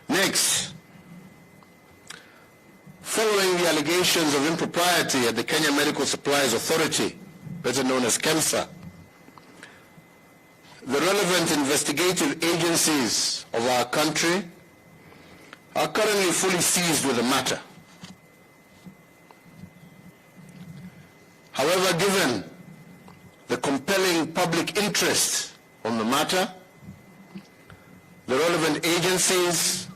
Next, following the allegations of impropriety at the Kenya Medical Supplies Authority, better known as KEMSA, the relevant investigative agencies of our country are currently fully seized with the matter. However, given the compelling public interest on the matter, the relevant agencies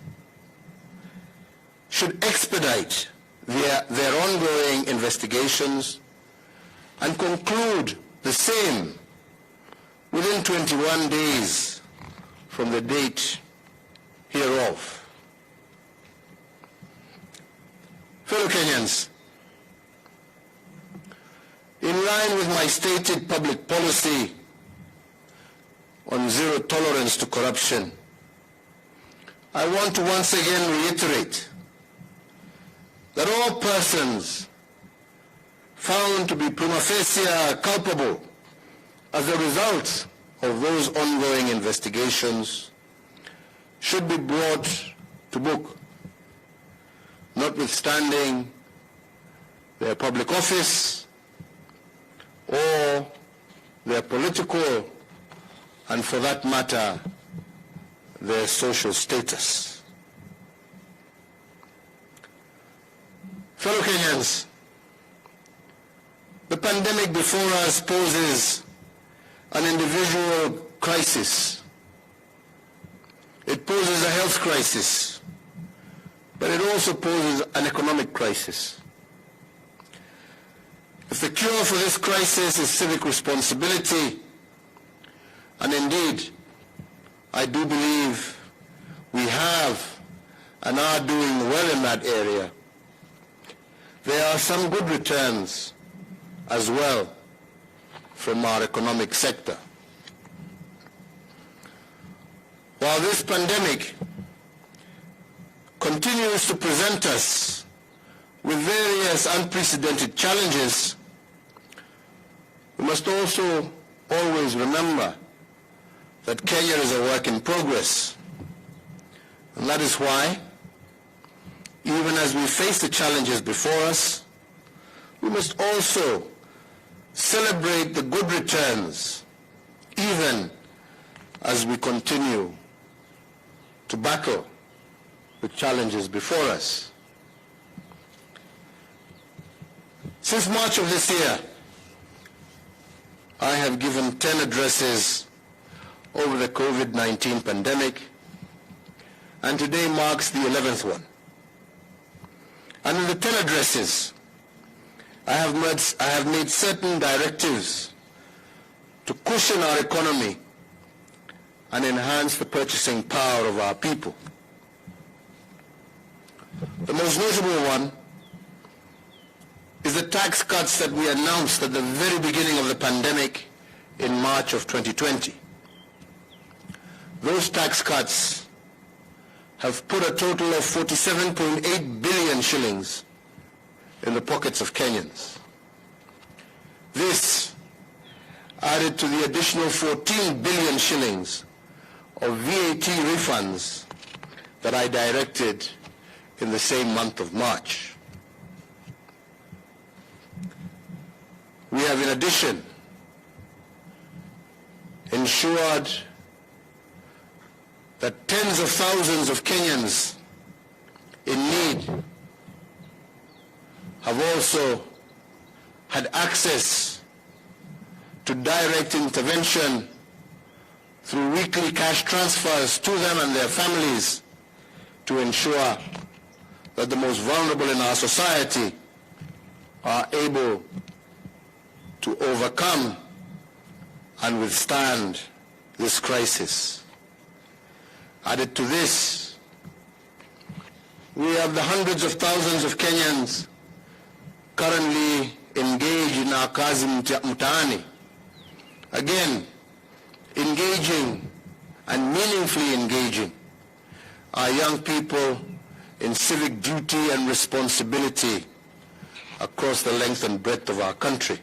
should expedite their ongoing investigations and conclude the same within 21 days from the date hereof. Fellow Kenyans, in line with my stated public policy on zero tolerance to corruption, I want to once again reiterate that all persons found to be prima facie culpable as a result of those ongoing investigations should be brought to book, notwithstanding their public office or their political, and for that matter, their social status. Fellow Kenyans, the pandemic before us poses an individual crisis. It poses a health crisis, but it also poses an economic crisis. If the cure for this crisis is civic responsibility, and indeed, I do believe we have and are doing well in that area, there are some good returns as well from our economic sector. While this pandemic continues to present us with various unprecedented challenges, we must also always remember that Kenya is a work in progress. And that is why, even as we face the challenges before us, we must also celebrate the good returns, even as we continue to battle the challenges before us. Since March of this year, I have given 10 addresses over the COVID-19 pandemic, and today marks the 11th one. And in the 10 addresses, I have made certain directives to cushion our economy and enhance the purchasing power of our people. The most notable one is the tax cuts that we announced at the very beginning of the pandemic in March of 2020. Those tax cuts have put a total of 47.8 billion shillings in the pockets of Kenyans. This added to the additional 14 billion shillings of VAT refunds that I directed in the same month of March. We have in addition ensured that tens of thousands of Kenyans in need have also had access to direct intervention through weekly cash transfers to them and their families to ensure that the most vulnerable in our society are able to overcome and withstand this crisis. Added to this, we have the hundreds of thousands of Kenyans currently engaged in our kazi mtaani. Again, engaging and meaningfully engaging our young people in civic duty and responsibility across the length and breadth of our country.